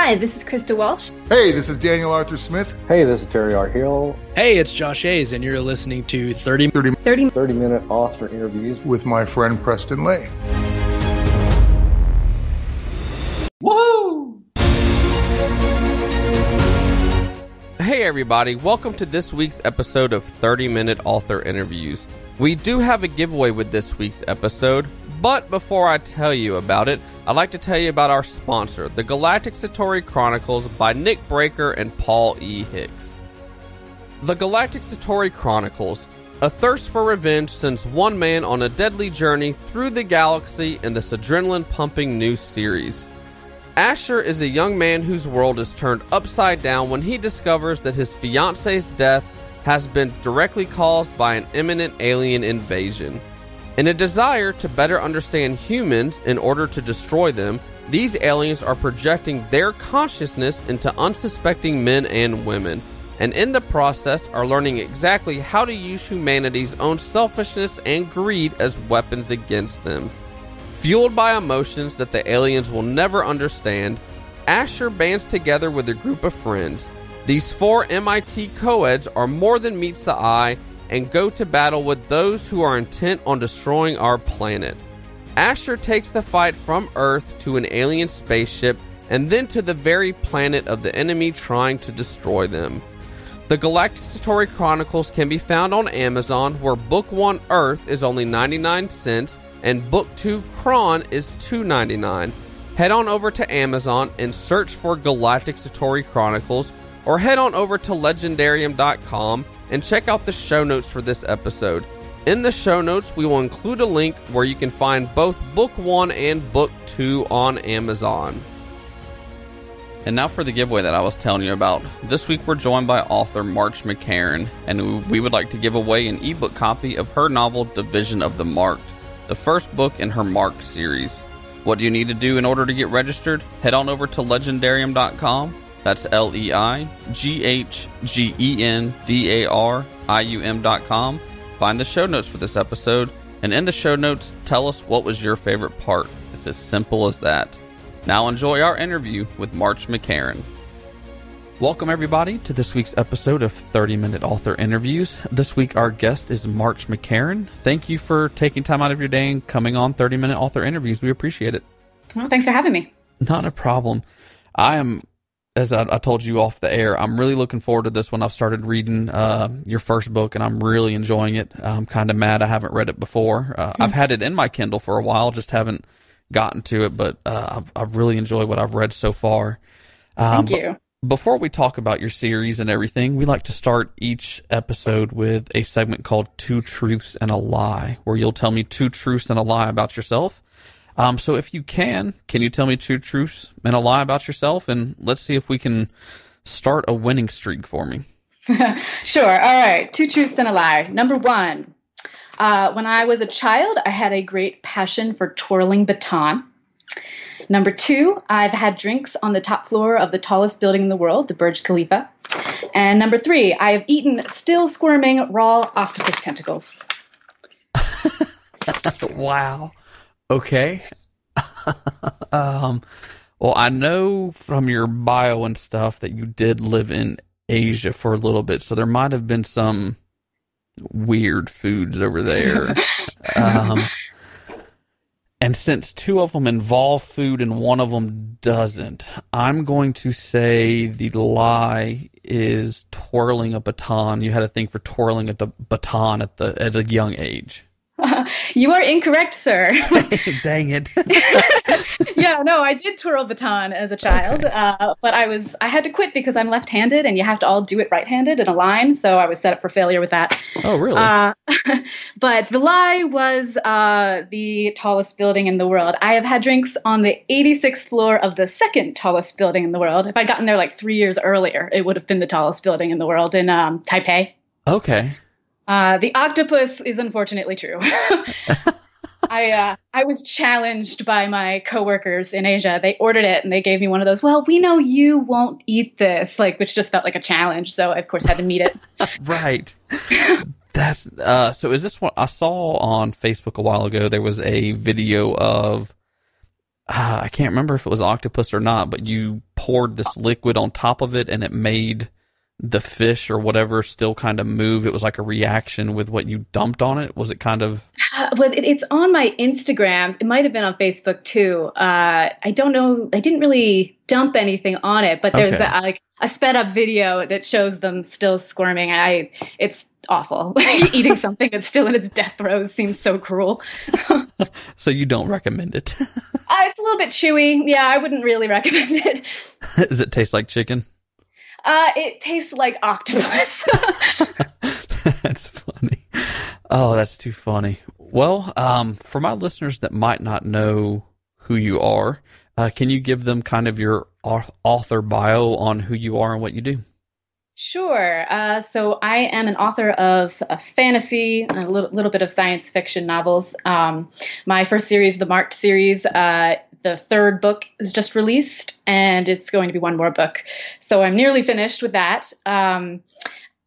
Hi, this is Krista Walsh. Hey, this is Daniel Arthur Smith. Hey, this is Terry R. Hill. Hey, it's Josh Hayes, and you're listening to 30-minute author interviews with my friend Preston Lay. Woohoo! Hey everybody, welcome to this week's episode of 30-minute author interviews. We do have a giveaway with this week's episode, but before I tell you about it, I'd like to tell you about our sponsor, The Galactic Satori Chronicles by Nick Breaker and Paul E. Hicks. The Galactic Satori Chronicles, a thirst for revenge sends one man on a deadly journey through the galaxy in this adrenaline-pumping new series. Asher is a young man whose world is turned upside down when he discovers that his fiance's death has been directly caused by an imminent alien invasion. In a desire to better understand humans in order to destroy them, these aliens are projecting their consciousness into unsuspecting men and women, and in the process are learning exactly how to use humanity's own selfishness and greed as weapons against them. Fueled by emotions that the aliens will never understand, Asher bands together with a group of friends. These four MIT co-eds are more than meets the eye and go to battle with those who are intent on destroying our planet. Asher takes the fight from Earth to an alien spaceship and then to the very planet of the enemy trying to destroy them. The Galactic Satori Chronicles can be found on Amazon, where Book 1 Earth is only 99 cents and Book 2 Kron is $2.99. Head on over to Amazon and search for Galactic Satori Chronicles, or head on over to Leigendarium.com and check out the show notes for this episode. In the show notes, we will include a link where you can find both Book 1 and Book 2 on Amazon. And now for the giveaway that I was telling you about. This week we're joined by author March McCarron, and we would like to give away an ebook copy of her novel Division of the Marked, the first book in her Marked series. What do you need to do in order to get registered? Head on over to Leigendarium.com. That's Leigendarium.com. Find the show notes for this episode, and in the show notes, tell us what was your favorite part. It's as simple as that. Now enjoy our interview with March McCarron. Welcome everybody to this week's episode of 30-Minute Author Interviews. This week our guest is March McCarron. Thank you for taking time out of your day and coming on 30-Minute Author Interviews. We appreciate it. Well, thanks for having me. Not a problem. I am, as I told you off the air, I'm really looking forward to this one. I've started reading your first book, and I'm really enjoying it. I'm kind of mad I haven't read it before. I've had it in my Kindle for a while, just haven't gotten to it, but I've really enjoyed what I've read so far. Thank you. Before we talk about your series and everything, we like to start each episode with a segment called Two Truths and a Lie, where you'll tell me two truths and a lie about yourself. So if you can you tell me two truths and a lie about yourself? And let's see if we can start a winning streak for me. Sure. All right. Two truths and a lie. Number one, when I was a child, I had a great passion for twirling baton. Number two, I've had drinks on the top floor of the tallest building in the world, the Burj Khalifa. And number three, I have eaten still squirming raw octopus tentacles. Wow. Okay. Well, I know from your bio and stuff that you did live in Asia for a little bit, so there might have been some weird foods over there. And since two of them involve food and one of them doesn't, I'm going to say the lie is twirling a baton. You had a thing for twirling a baton at a young age. You are incorrect, sir. Dang it. Yeah, no, I did twirl baton as a child, okay. But I had to quit because I'm left-handed, and you have to all do it right-handed in a line, so I was set up for failure with that. Oh, really? But the lie was the tallest building in the world. I have had drinks on the 86th floor of the second tallest building in the world. If I'd gotten there like 3 years earlier, it would have been the tallest building in the world in Taipei. Okay. The octopus is unfortunately true. I was challenged by my coworkers in Asia. They ordered it and they gave me one of those, well, we know you won't eat this, which just felt like a challenge. So I, of course, had to meet it. Right. That's so is this what I saw on Facebook a while ago? There was a video of I can't remember if it was octopus or not, but you poured this liquid on top of it and it made the fish or whatever still kind of move. It was like a reaction with what you dumped on it. Was it kind of... Well, it's on my Instagrams. It might have been on Facebook too. I don't know. I didn't really dump anything on it, but there's like a sped up video that shows them still squirming. It's awful. Eating something that's still in its death throes seems so cruel. So you don't recommend it? It's a little bit chewy. Yeah, I wouldn't really recommend it. Does it taste like chicken? It tastes like octopus. That's funny. Oh, that's too funny. Well, for my listeners that might not know who you are, can you give them kind of your author bio on who you are and what you do? Sure. So I am an author of fantasy, a little bit of science fiction novels. My first series, the Marked series, the third book is just released, and it's going to be one more book. So I'm nearly finished with that.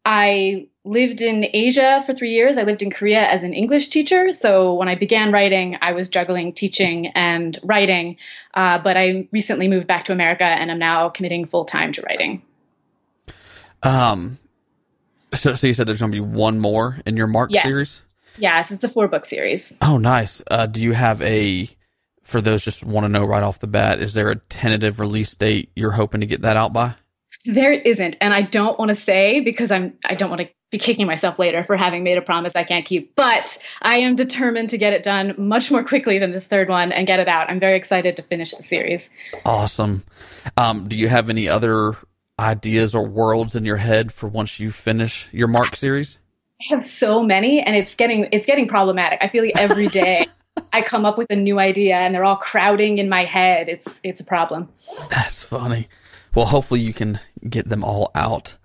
I lived in Asia for 3 years. I lived in Korea as an English teacher. So when I began writing, I was juggling teaching and writing. But I recently moved back to America, and I'm now committing full time to writing. So you said there's going to be one more in your Mark series? Yes, it's a 4-book series. Oh, nice. Do you have for those just want to know right off the bat, is there a tentative release date you're hoping to get that out by? There isn't, and I don't want to say because I don't want to be kicking myself later for having made a promise I can't keep, but I am determined to get it done much more quickly than this third one and get it out. I'm very excited to finish the series. Awesome. Do you have any other ideas or worlds in your head for once you finish your Mark series? I have so many, and it's getting problematic. I feel like every day I come up with a new idea and they're all crowding in my head. It's a problem. That's funny. Well, hopefully you can get them all out.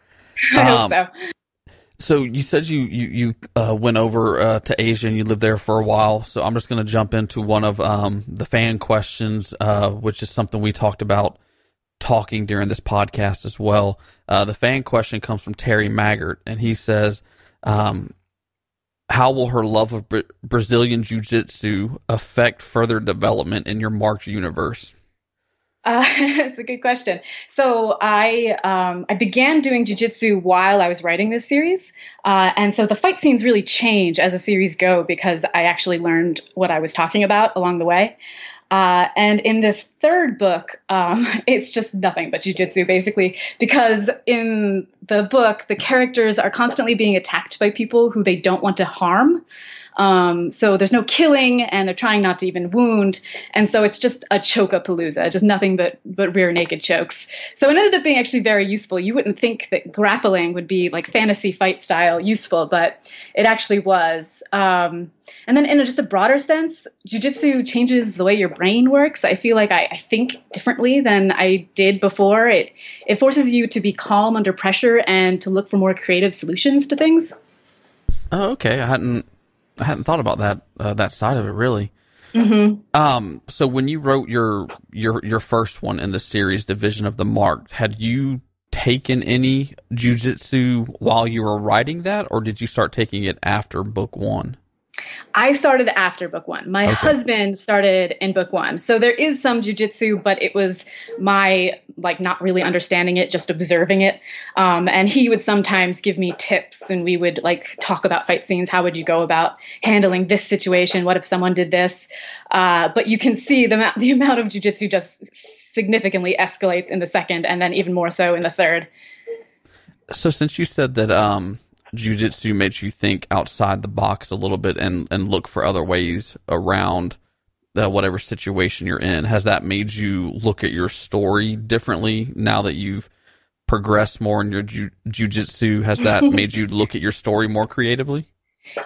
I hope so. So you said you went over to Asia and you lived there for a while. So I'm just going to jump into one of the fan questions, which is something we talked about talking during this podcast as well. The fan question comes from Terry Maggart, and he says, how will her love of Brazilian Jiu Jitsu affect further development in your Marked universe? It's a good question. So I began doing jiu-jitsu while I was writing this series. And so the fight scenes really change as the series go because I actually learned what I was talking about along the way. And in this third book, it's just nothing but jiu-jitsu, basically, because in the book, the characters are constantly being attacked by people who they don't want to harm. So there's no killing, and they're trying not to even wound. And so it's just a choke-a-palooza, just nothing but rear naked chokes. So it ended up being actually very useful. You wouldn't think that grappling would be like fantasy fight style useful, but it actually was. And then in just a broader sense, jiu-jitsu changes the way your brain works. I feel like I think differently than I did before. It forces you to be calm under pressure and to look for more creative solutions to things. Oh, okay. I hadn't thought about that side of it, really. Mm-hmm. So when you wrote your first one in the series, Division of the Marked, had you taken any jiu-jitsu while you were writing that, or did you start taking it after book one? I started after book one. My husband started in book one. So there is some jujitsu, but it was my, not really understanding it, just observing it. And he would sometimes give me tips, and we would talk about fight scenes. How would you go about handling this situation? What if someone did this? But you can see the amount of jujitsu just significantly escalates in the second, and then even more so in the third. So since you said that, jiu-jitsu makes you think outside the box a little bit and look for other ways around whatever situation you're in. Has that made you look at your story differently now that you've progressed more in your jiu-jitsu? Has that made you look at your story more creatively?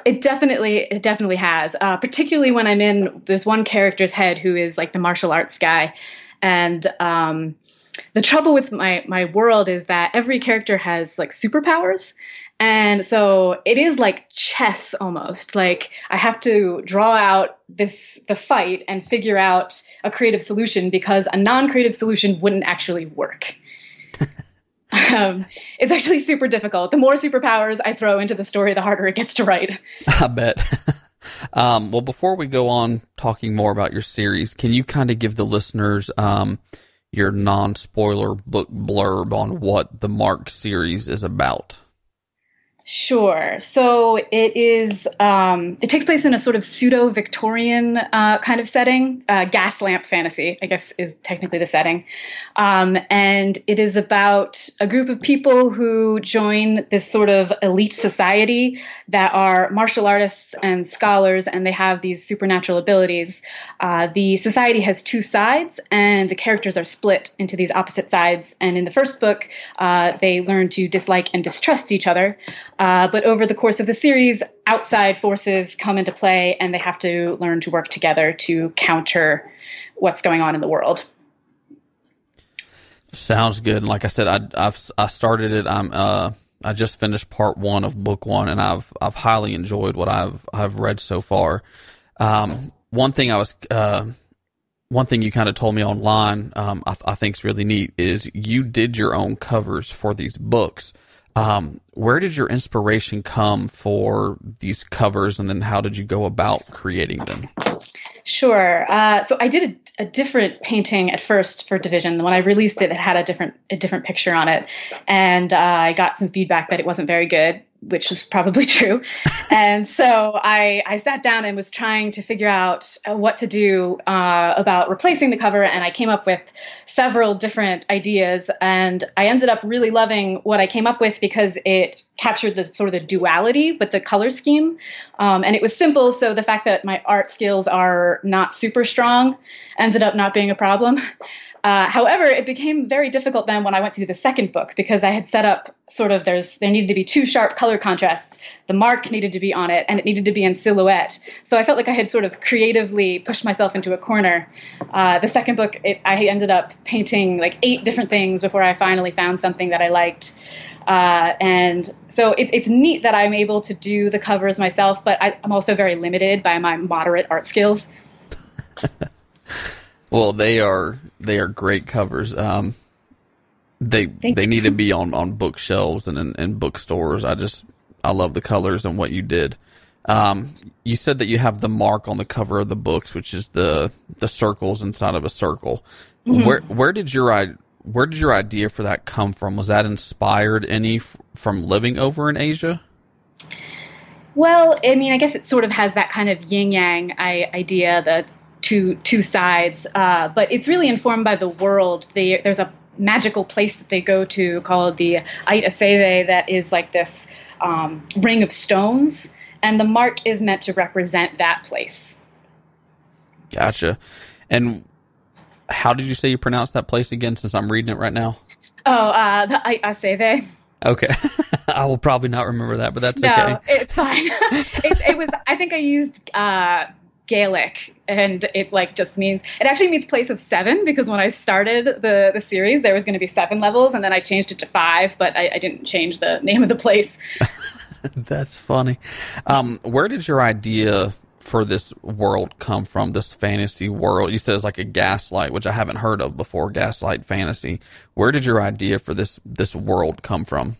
It definitely has, particularly when I'm in this one character's head who is the martial arts guy. And the trouble with my world is that every character has superpowers. And so it is like chess almost. I have to draw out the fight and figure out a creative solution, because a non-creative solution wouldn't actually work. It's actually super difficult. The more superpowers I throw into the story, the harder it gets to write. I bet. Well, before we go on talking more about your series, can you kind of give the listeners your non-spoiler book blurb on what the Mark series is about? Sure. So it takes place in a sort of pseudo-Victorian kind of setting. Gaslamp Fantasy, I guess, is technically the setting. And it is about a group of people who join this sort of elite society that are martial artists and scholars, and they have these supernatural abilities. The society has two sides, and the characters are split into these opposite sides. And in the first book, they learn to dislike and distrust each other. But over the course of the series, outside forces come into play, and they have to learn to work together to counter what's going on in the world. Sounds good. Like I said, I started it. I just finished part 1 of book 1, and I've highly enjoyed what I've read so far. One thing you kind of told me online, I think is really neat, is you did your own covers for these books. Where did your inspiration come for these covers, and then how did you go about creating them? Sure. So I did a different painting at first for Division. When I released it, it had a different picture on it, and I got some feedback that it wasn't very good, which was probably true. And so I sat down and was trying to figure out what to do about replacing the cover, and I came up with several different ideas, and I ended up really loving what I came up with because it captured the sort of the duality with the color scheme, and it was simple, so the fact that my art skills are not super strong ended up not being a problem. However, it became very difficult then when I went to do the second book, because I had set up sort of there needed to be 2 sharp color contrasts. The mark needed to be on it, and it needed to be in silhouette. So I felt like I had sort of creatively pushed myself into a corner. The second book, I ended up painting like 8 different things before I finally found something that I liked. And so it's neat that I'm able to do the covers myself, but I'm also very limited by my moderate art skills. Well, they are great covers. They need to be on bookshelves and in bookstores. I love the colors and what you did. You said that you have the mark on the cover of the books, which is the circles inside of a circle. Mm-hmm. Where did your idea for that come from? Was that inspired from living over in Asia? Well, I mean, I guess it sort of has that kind of yin-yang idea, the two sides, but it's really informed by the world. There's a magical place that they go to called the avid that is like this ring of stones, and the mark is meant to represent that place. Gotcha. And how did you say you pronounce that place again, since I'm reading it right now? Oh, the avid. Okay. I will probably not remember that, but that's okay. No, it's fine. It was, I think I used Gaelic, and it actually means place of 7, because when I started the series, there was going to be 7 levels, and then I changed it to 5, but I didn't change the name of the place. That's funny. Where did your idea for this world come from, this fantasy world? You said it's like a gaslight, which I haven't heard of before, Gaslight Fantasy. Where did your idea for this world come from?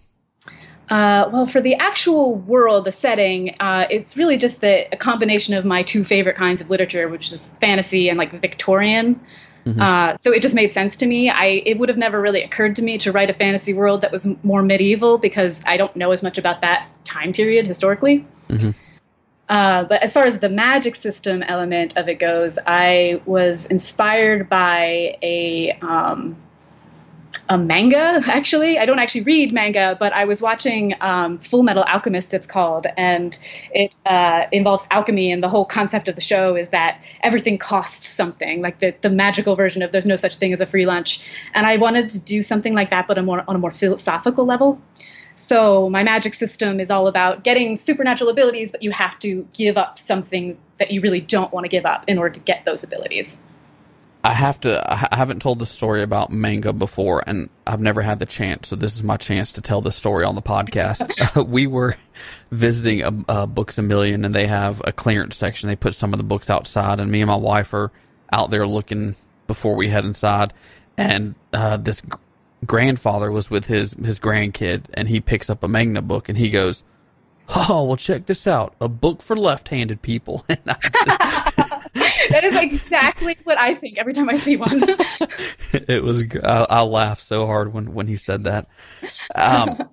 Well, for the actual world, the setting, it's really just a combination of my 2 favorite kinds of literature, which is fantasy and like Victorian. Mm-hmm. So it just made sense to me. It would have never really occurred to me to write a fantasy world that was more medieval, because I don't know as much about that time period historically. Mm-hmm. But as far as the magic system element of it goes, I was inspired by a manga, actually. I don't actually read manga, but I was watching Full Metal Alchemist, it's called, and it involves alchemy, and the whole concept of the show is that everything costs something, like the magical version of there's no such thing as a free lunch. And I wanted to do something like that, but on a more philosophical level. So my magic system is all about getting supernatural abilities, but you have to give up something that you really don't want to give up in order to get those abilities. I haven't told the story about manga before, and I've never had the chance, so this is my chance to tell the story on the podcast. We were visiting a Books A Million, and they have a clearance section. They put some of the books outside, and me and my wife are out there looking before we head inside, and this grandfather was with his grandkid, and he picks up a manga book, and he goes, oh, well, check this out. A book for left-handed people. That is exactly what I think every time I see one. It was, I laughed so hard when he said that.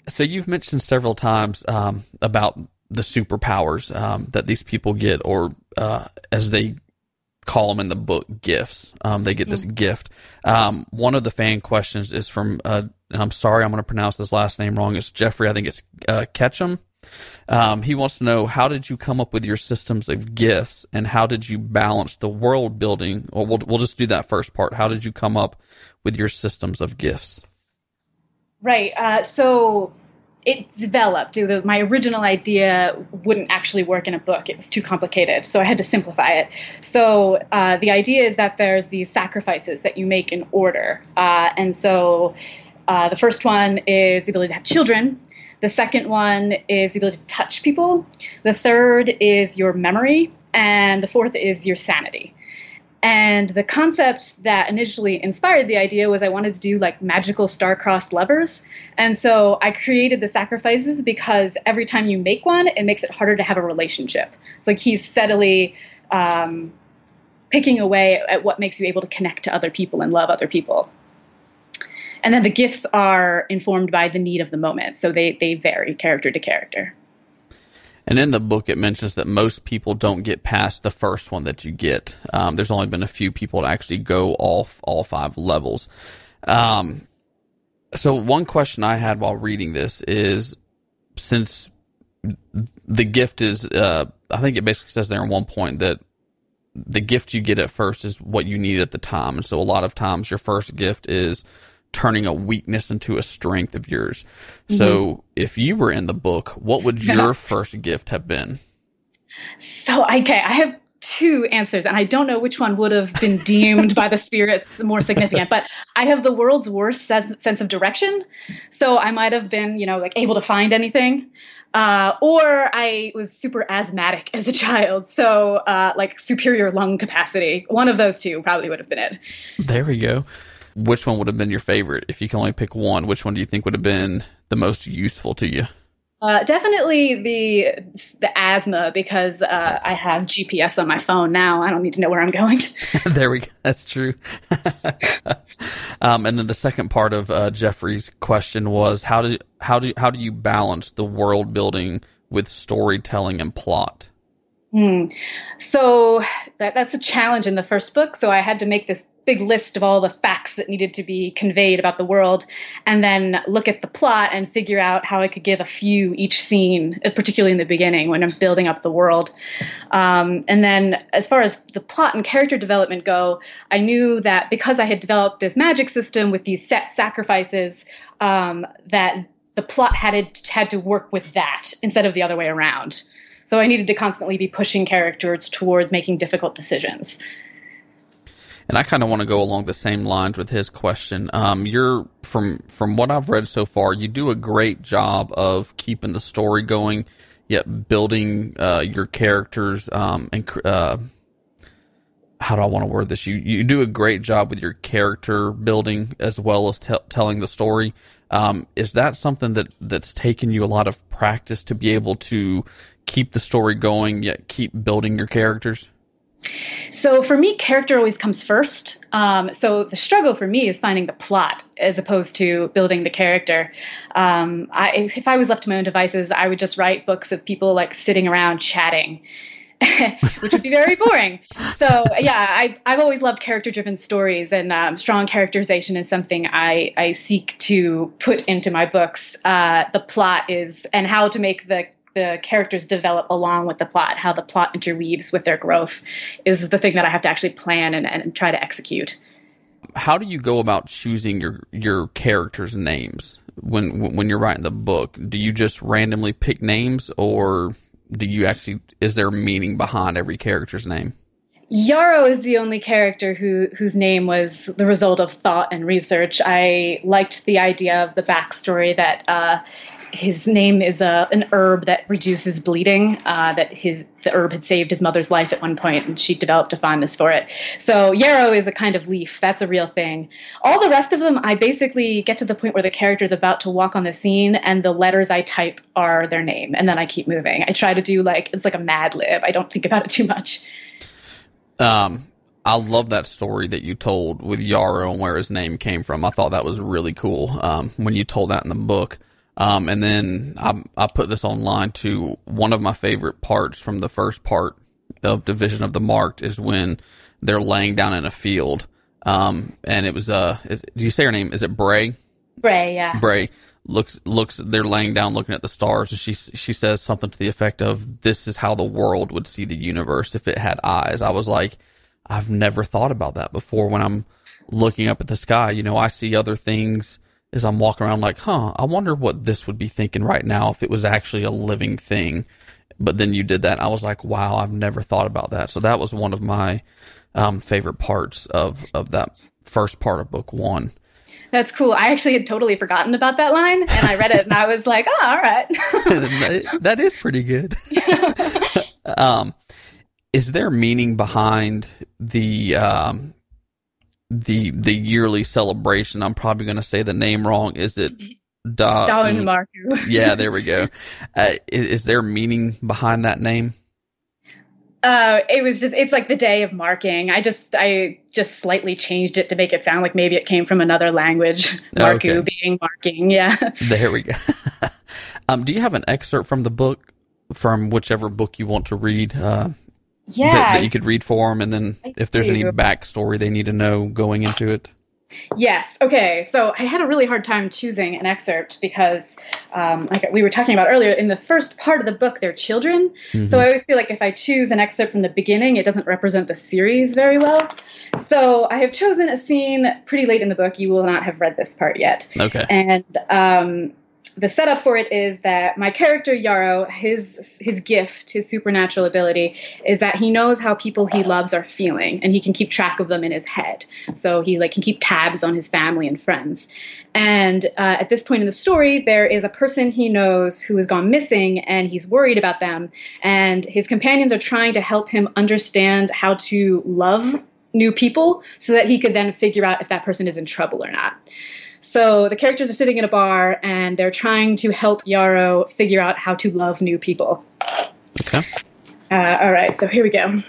So you've mentioned several times about the superpowers that these people get, or as they call them in the book, gifts. They get this gift. One of the fan questions is from, and I'm sorry, I'm going to pronounce this last name wrong. It's Jeffrey. I think it's Ketchum. He wants to know, how did you come up with your systems of gifts, and how did you balance the world building? Or we'll just do that first part. How did you come up with your systems of gifts? Right. So it developed. My original idea wouldn't actually work in a book. It was too complicated. So I had to simplify it. So the idea is that there's these sacrifices that you make in order. And so the first one is the ability to have children. The second one is the ability to touch people. The third is your memory. And the fourth is your sanity. And the concept that initially inspired the idea was I wanted to do like magical star-crossed lovers. And so I created the sacrifices because every time you make one, it makes it harder to have a relationship. It's like he's steadily picking away at what makes you able to connect to other people and love other people. And then the gifts are informed by the need of the moment. So they vary character to character. And in the book, it mentions that most people don't get past the first one that you get. There's only been a few people to actually go all 5 levels. So one question I had while reading this is, since the gift is, I think it basically says there at one point that the gift you get at first is what you need at the time. And so a lot of times your first gift is turning a weakness into a strength of yours. So if you were in the book, what would your first gift have been? So, okay, I have 2 answers, and I don't know which one would have been deemed by the spirits more significant, but I have the world's worst sense of direction. So I might have been, like able to find anything. Or I was super asthmatic as a child. So like superior lung capacity. One of those 2 probably would have been it. There we go. Which one would have been your favorite? If you can only pick one, which one do you think would have been the most useful to you? Definitely the asthma, because I have GPS on my phone now. I don't need to know where I'm going. There we go. That's true. And then the second part of Jeffrey's question was, how do you balance the world building with storytelling and plot? So that's a challenge in the first book. So I had to make this big list of all the facts that needed to be conveyed about the world, and then look at the plot and figure out how I could give a few each scene, particularly in the beginning when I'm building up the world. And then as far as the plot and character development go, I knew that because I had developed this magic system with these set sacrifices, that the plot had to work with that instead of the other way around. So I needed to constantly be pushing characters towards making difficult decisions. And I kind of want to go along the same lines with his question. You're from what I've read so far, you do a great job of keeping the story going, yet building your characters. And how do I want to word this? You do a great job with your character building as well as telling the story. Is that something that's taken you a lot of practice to be able to keep the story going, yet keep building your characters? So for me, character always comes first. So the struggle for me is finding the plot as opposed to building the character. If I was left to my own devices, I would just write books of people like sitting around chatting, which would be very boring. So yeah, I've always loved character-driven stories, and strong characterization is something I seek to put into my books. The plot is, and how to make the characters develop along with the plot, how the plot interweaves with their growth, is the thing that I have to actually plan and try to execute. How do you go about choosing your characters' names when you're writing the book? Do you just randomly pick names, or is there meaning behind every character's name? Yarrow is the only character whose name was the result of thought and research. I liked the idea of the backstory that his name is an herb that reduces bleeding, the herb had saved his mother's life at one point, and she developed a fondness for it. So yarrow is a kind of leaf. That's a real thing. All the rest of them, I basically get to the point where the character is about to walk on the scene, and the letters I type are their name, and then I keep moving. I try to do it's like a Mad Lib. I don't think about it too much. I love that story that you told with Yarrow and where his name came from. I thought that was really cool when you told that in the book. And then I put this online too. One of my favorite parts from the first part of Division of the Marked is when they're laying down in a field. And it was, do you say her name? Is it Bray? Bray, yeah. Bray looks, they're laying down looking at the stars, and she says something to the effect of, "This is how the world would see the universe if it had eyes." I was like, I've never thought about that before. When I'm looking up at the sky, I see other things as I'm walking around like, I wonder what this would be thinking right now if it was actually a living thing. But then you did that, and I was like, wow, I've never thought about that. So that was one of my favorite parts of that first part of book one. That's cool. I actually had totally forgotten about that line, and I read it, and I was like, oh, all right. That is pretty good. Is there meaning behind the yearly celebration? I'm probably going to say the name wrong. Is it Marku? Yeah, there we go. Is there meaning behind that name? It's like the day of marking. I just slightly changed it to make it sound like maybe it came from another language. Marku being marking. Yeah. There we go. Do you have an excerpt from the book, from whichever book you want to read? That you could read for them, and then if there's any backstory they need to know going into it. Yes. Okay. So I had a really hard time choosing an excerpt because, like we were talking about earlier, in the first part of the book, they're children. Mm-hmm. So I always feel like if I choose an excerpt from the beginning, it doesn't represent the series very well. So I have chosen a scene pretty late in the book. You will not have read this part yet. Okay. And the setup for it is that my character, Yarrow, his gift, his supernatural ability, is that he knows how people he loves are feeling, and he can keep track of them in his head. So he can keep tabs on his family and friends. And at this point in the story, there is a person he knows who has gone missing, and he's worried about them. And his companions are trying to help him understand how to love new people so that he could then figure out if that person is in trouble or not. So the characters are sitting in a bar, and they're trying to help Yarrow figure out how to love new people. Okay. All right, so here we go.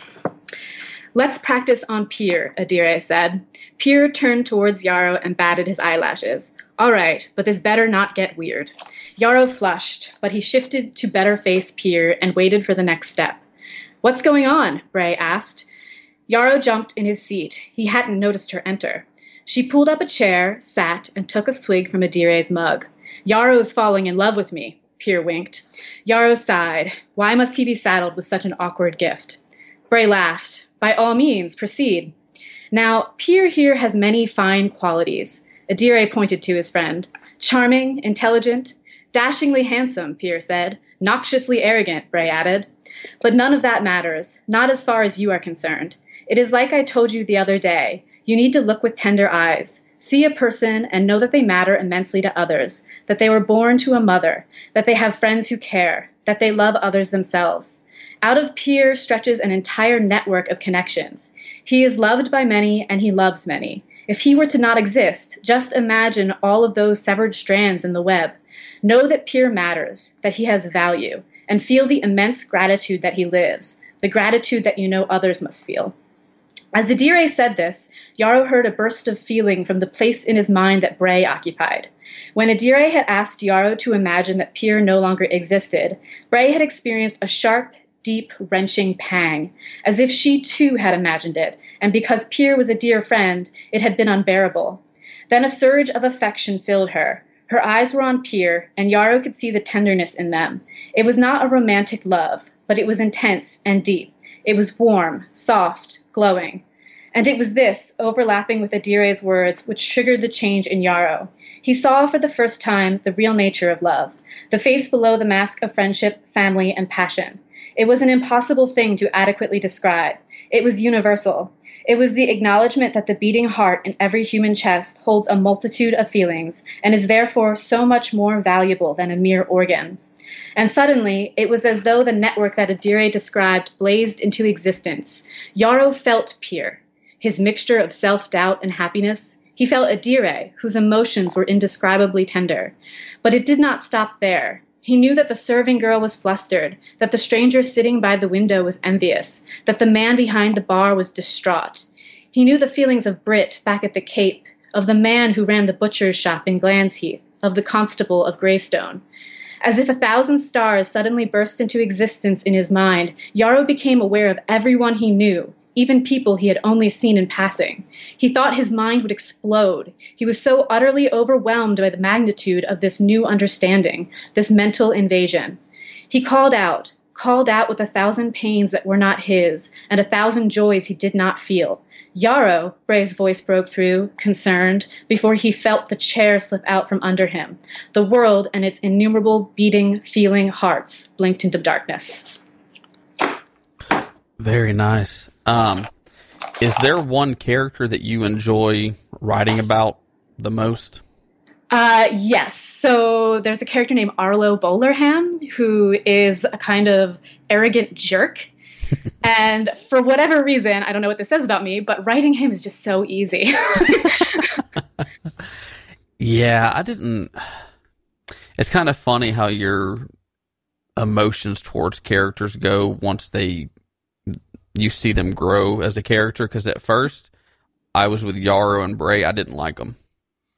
"Let's practice on Pier," Adire said. Pier turned towards Yarrow and batted his eyelashes. "All right, but this better not get weird." Yarrow flushed, but he shifted to better face Pier and waited for the next step. "What's going on?" Bray asked. Yarrow jumped in his seat. He hadn't noticed her enter. She pulled up a chair, sat, and took a swig from Adire's mug. "Yarrow's falling in love with me," Pier winked. Yarrow sighed. Why must he be saddled with such an awkward gift? Bray laughed. "By all means, proceed." "Now, Pier here has many fine qualities." Adire pointed to his friend. "Charming, intelligent, dashingly handsome," Pier said. "Noxiously arrogant," Bray added. "But none of that matters, not as far as you are concerned. It is like I told you the other day. You need to look with tender eyes. See a person and know that they matter immensely to others, that they were born to a mother, that they have friends who care, that they love others themselves. Out of Pier stretches an entire network of connections. He is loved by many, and he loves many. If he were to not exist, just imagine all of those severed strands in the web. Know that Pier matters, that he has value, and feel the immense gratitude that he lives, the gratitude that you know others must feel." As Adire said this, Yarrow heard a burst of feeling from the place in his mind that Bray occupied. When Adire had asked Yarrow to imagine that Pier no longer existed, Bray had experienced a sharp, deep, wrenching pang, as if she too had imagined it, and because Pier was a dear friend, it had been unbearable. Then a surge of affection filled her. Her eyes were on Pier, and Yarrow could see the tenderness in them. It was not a romantic love, but it was intense and deep. It was warm, soft, glowing. And it was this, overlapping with Adire's words, which triggered the change in Yarrow. He saw for the first time the real nature of love, the face below the mask of friendship, family, and passion. It was an impossible thing to adequately describe. It was universal. It was the acknowledgement that the beating heart in every human chest holds a multitude of feelings and is therefore so much more valuable than a mere organ. And suddenly, it was as though the network that Adire described blazed into existence. Yarrow felt Peer, his mixture of self-doubt and happiness. He felt Adire, whose emotions were indescribably tender. But it did not stop there. He knew that the serving girl was flustered, that the stranger sitting by the window was envious, that the man behind the bar was distraught. He knew the feelings of Britt back at the Cape, of the man who ran the butcher's shop in Glansheath, of the constable of Greystone. As if 1,000 stars suddenly burst into existence in his mind, Yarrow became aware of everyone he knew, even people he had only seen in passing. He thought his mind would explode. He was so utterly overwhelmed by the magnitude of this new understanding, this mental invasion. He called out with 1,000 pains that were not his, and 1,000 joys he did not feel. Yarrow, Bray's voice broke through, concerned, before he felt the chair slip out from under him. The world and its innumerable beating, feeling hearts blinked into darkness. Very nice. Is there one character that you enjoy writing about the most? Yes. So there's a character named Arlo Bowlerham, who is a kind of arrogant jerk. And for whatever reason, I don't know what this says about me, but writing him is just so easy. Yeah, it's kind of funny how your emotions towards characters go once you see them grow as a character, because at first I was with Yarrow and Bray. I didn't like them.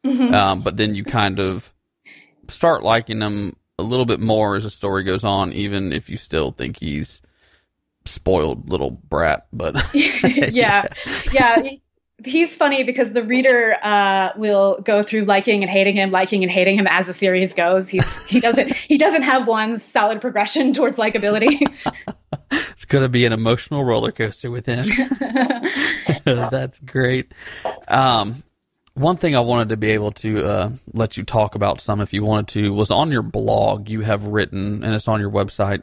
Mm-hmm. But then you kind of start liking him a little bit more as the story goes on, even if you still think he's spoiled little brat. But yeah. He's funny because the reader will go through liking and hating him as the series goes. He doesn't have one solid progression towards likability. It's going to be an emotional roller coaster with him. That's great. One thing I wanted to be able to let you talk about some, if you wanted to, was on your blog. You have written, and it's on your website,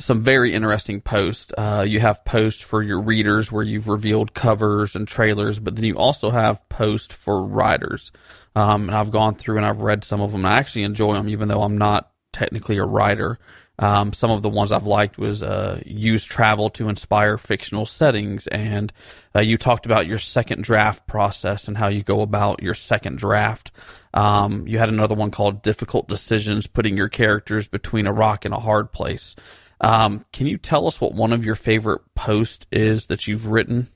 some very interesting posts. You have posts for your readers where you've revealed covers and trailers, but then you also have posts for writers. And I've gone through and I've read some of them. And I actually enjoy them, even though I'm not technically a writer. Some of the ones I've liked was use travel to inspire fictional settings, and you talked about your second draft process and how you go about your second draft. You had another one called difficult decisions, putting your characters between a rock and a hard place. Can you tell us what one of your favorite posts is that you've written?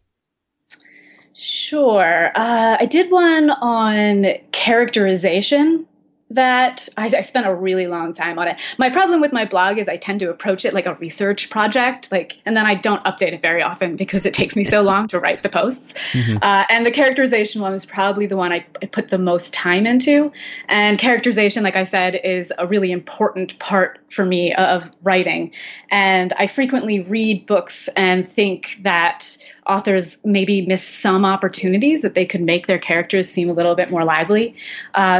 Sure. I did one on characterization that I spent a really long time on it. My problem with my blog is I tend to approach it like a research project, and then I don't update it very often because it takes me so long to write the posts. Mm-hmm. And the characterization one is probably the one I put the most time into. And characterization, like I said, is a really important part for me of writing. And I frequently read books and think that authors maybe miss some opportunities that they could make their characters seem a little bit more lively.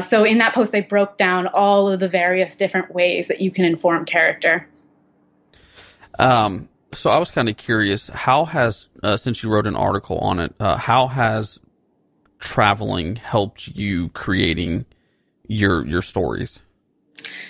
So in that post, I broke down all of the various different ways that you can inform character. So I was kind of curious, how has, since you wrote an article on it, how has traveling helped you creating your stories?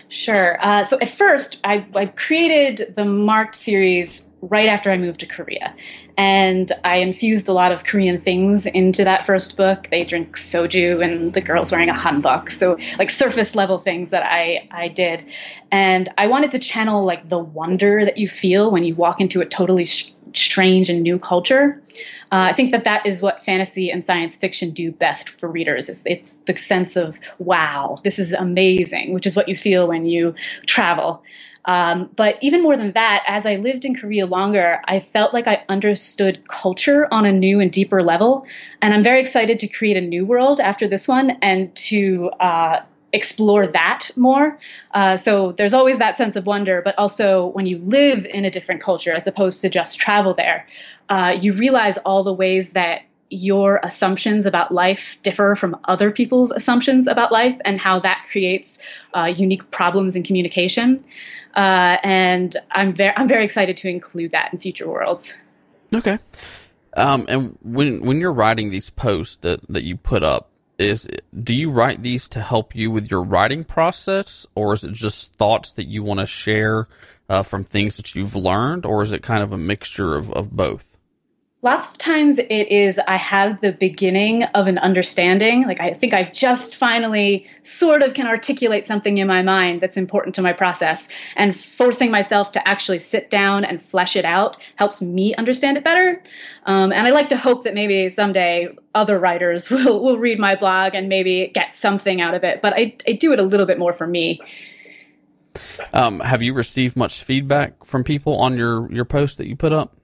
Sure. So at first, I created the Marked series right after I moved to Korea. And I infused a lot of Korean things into that first book. They drink soju and the girl's wearing a hanbok. So like surface level things that I did. And I wanted to channel like the wonder that you feel when you walk into a totally strange and new culture. I think that is what fantasy and science fiction do best for readers. It's the sense of, wow, this is amazing, which is what you feel when you travel. But even more than that, as I lived in Korea longer, I felt like I understood culture on a new and deeper level. And I'm very excited to create a new world after this one and to explore that more. So there's always that sense of wonder, but also when you live in a different culture as opposed to just travel there, you realize all the ways that your assumptions about life differ from other people's assumptions about life and how that creates unique problems in communication. And I'm very excited to include that in future worlds. Okay. And when you're writing these posts that you put up, do you write these to help you with your writing process, or is it just thoughts that you want to share from things that you've learned, or is it kind of a mixture of both? Lots of times it is I have the beginning of an understanding. Like I think I just finally sort of can articulate something in my mind that's important to my process, and forcing myself to actually sit down and flesh it out helps me understand it better. And I like to hope that maybe someday other writers will read my blog and maybe get something out of it. But I do it a little bit more for me. Have you received much feedback from people on your posts that you put up?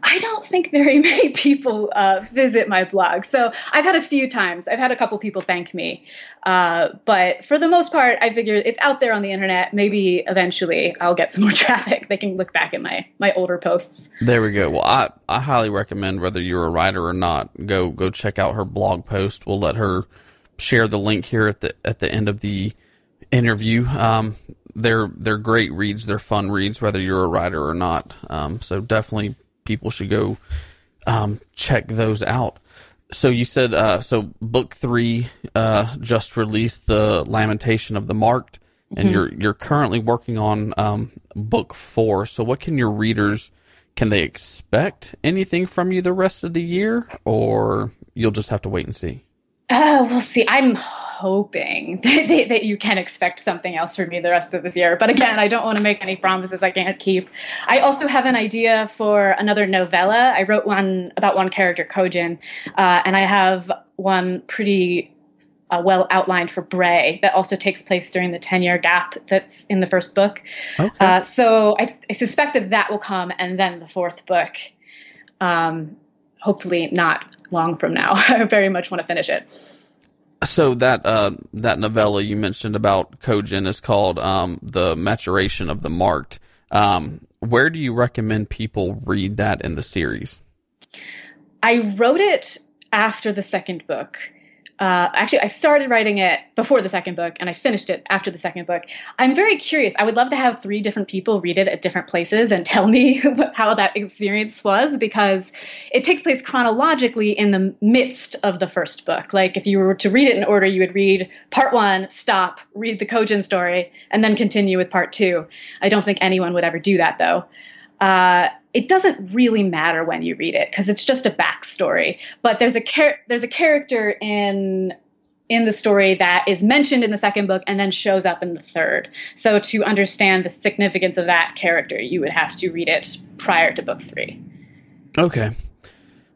I don't think very many people visit my blog. So I've had a few times. I've had a couple people thank me. But for the most part, I figure it's out there on the internet. Maybe eventually I'll get some more traffic. They can look back at my older posts. There we go. Well, I highly recommend, whether you're a writer or not, go check out her blog post. We'll let her share the link here at the end of the interview. They're great reads. They're fun reads, whether you're a writer or not. So definitely people should go check those out. So you said, book 3 just released, The Lamentation of the Marked, and you're currently working on book 4. So what can your readers, can they expect anything from you the rest of the year, or you'll just have to wait and see? We'll see. I'm hoping that you can expect something else from me the rest of this year. But again, I don't want to make any promises I can't keep. I also have an idea for another novella. I wrote one about one character, Kojin, and I have one pretty well outlined for Bray that also takes place during the 10-year gap that's in the first book. Okay. So I suspect that will come, and then the 4th book, hopefully not long from now. I very much want to finish it. So that novella you mentioned about Kojin is called The Maturation of the Marked. Where do you recommend people read that in the series? I wrote it after the second book. Actually, I started writing it before the second book, and I finished it after the second book. I'm very curious. I would love to have 3 different people read it at different places and tell me how that experience was, because it takes place chronologically in the midst of the first book. Like, if you were to read it in order, you would read part 1, stop, read the Kojin story, and then continue with part 2. I don't think anyone would ever do that, though. It doesn't really matter when you read it, because it's just a backstory. But there's a character in the story that is mentioned in the second book and then shows up in the third. So to understand the significance of that character, you would have to read it prior to book 3. Okay.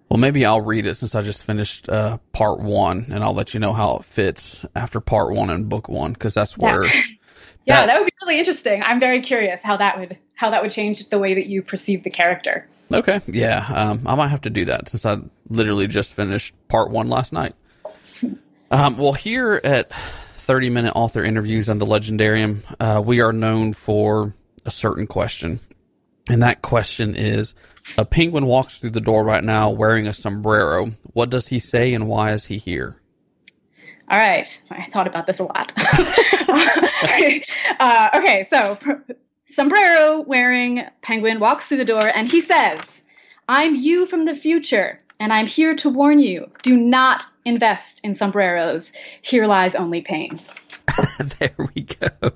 Well, maybe I'll read it since I just finished part 1, and I'll let you know how it fits after part 1 and book 1, because that's where... Yeah, that would be really interesting. I'm very curious how that would change the way that you perceive the character. Okay, yeah, I might have to do that since I literally just finished part 1 last night. Well, here at 30-Minute Author Interviews on the Leigendarium, we are known for a certain question, and that question is: a penguin walks through the door right now wearing a sombrero. What does he say, and why is he here? All right. I thought about this a lot. Okay, so sombrero wearing penguin walks through the door, and he says, "I'm you from the future, and I'm here to warn you. Do not invest in sombreros. Here lies only pain." There we go.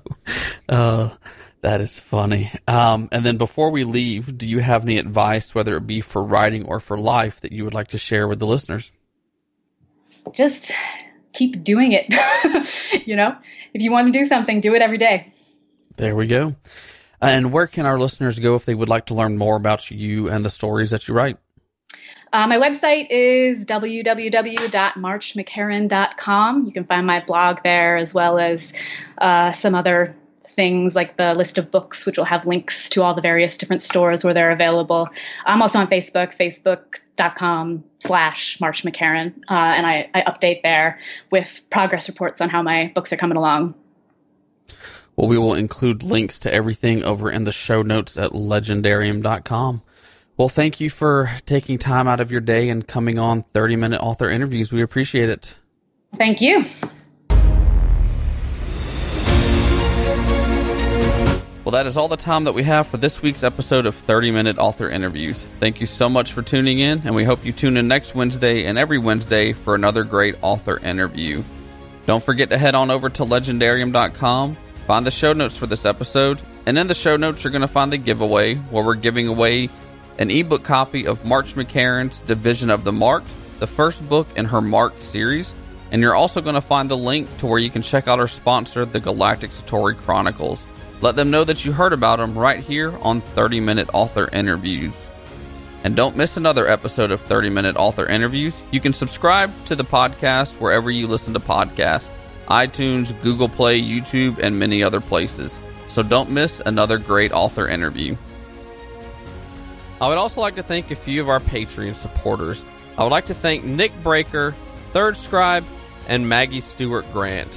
That is funny. And then before we leave, do you have any advice, whether it be for writing or for life, that you would like to share with the listeners? Just... keep doing it. If you want to do something, do it every day. There we go. And where can our listeners go if they would like to learn more about you and the stories that you write? My website is www.marchmccarron.com. You can find my blog there, as well as some other things like the list of books, which will have links to all the various different stores where they're available. I'm also on Facebook, facebook.com/MarchMcCarron, and I update there with progress reports on how my books are coming along. Well, we will include links to everything over in the show notes at Leigendarium.com. Well, thank you for taking time out of your day and coming on 30-Minute Author Interviews. We appreciate it. Thank you. Well, that is all the time that we have for this week's episode of 30-Minute Author Interviews. Thank you so much for tuning in, and we hope you tune in next Wednesday and every Wednesday for another great author interview. Don't forget to head on over to Leigendarium.com, find the show notes for this episode, and in the show notes you're going to find the giveaway, where we're giving away an ebook copy of March McCarron's Division of the Marked, the first book in her Marked series, and you're also going to find the link to where you can check out our sponsor, the Galactic Satori Chronicles. Let them know that you heard about them right here on 30-Minute Author Interviews. And don't miss another episode of 30-Minute Author Interviews. You can subscribe to the podcast wherever you listen to podcasts, iTunes, Google Play, YouTube, and many other places. So don't miss another great author interview. I would also like to thank a few of our Patreon supporters. I would like to thank Nick Breaker, Third Scribe, and Maggie Stewart Grant.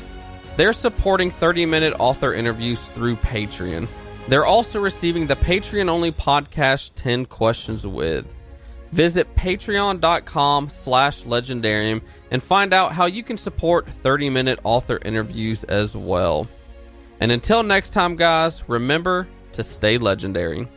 They're supporting 30-Minute Author Interviews through Patreon. They're also receiving the Patreon-only podcast 10 Questions With. Visit patreon.com/Leigendarium and find out how you can support 30-Minute Author Interviews as well. And until next time, guys, remember to stay legendary.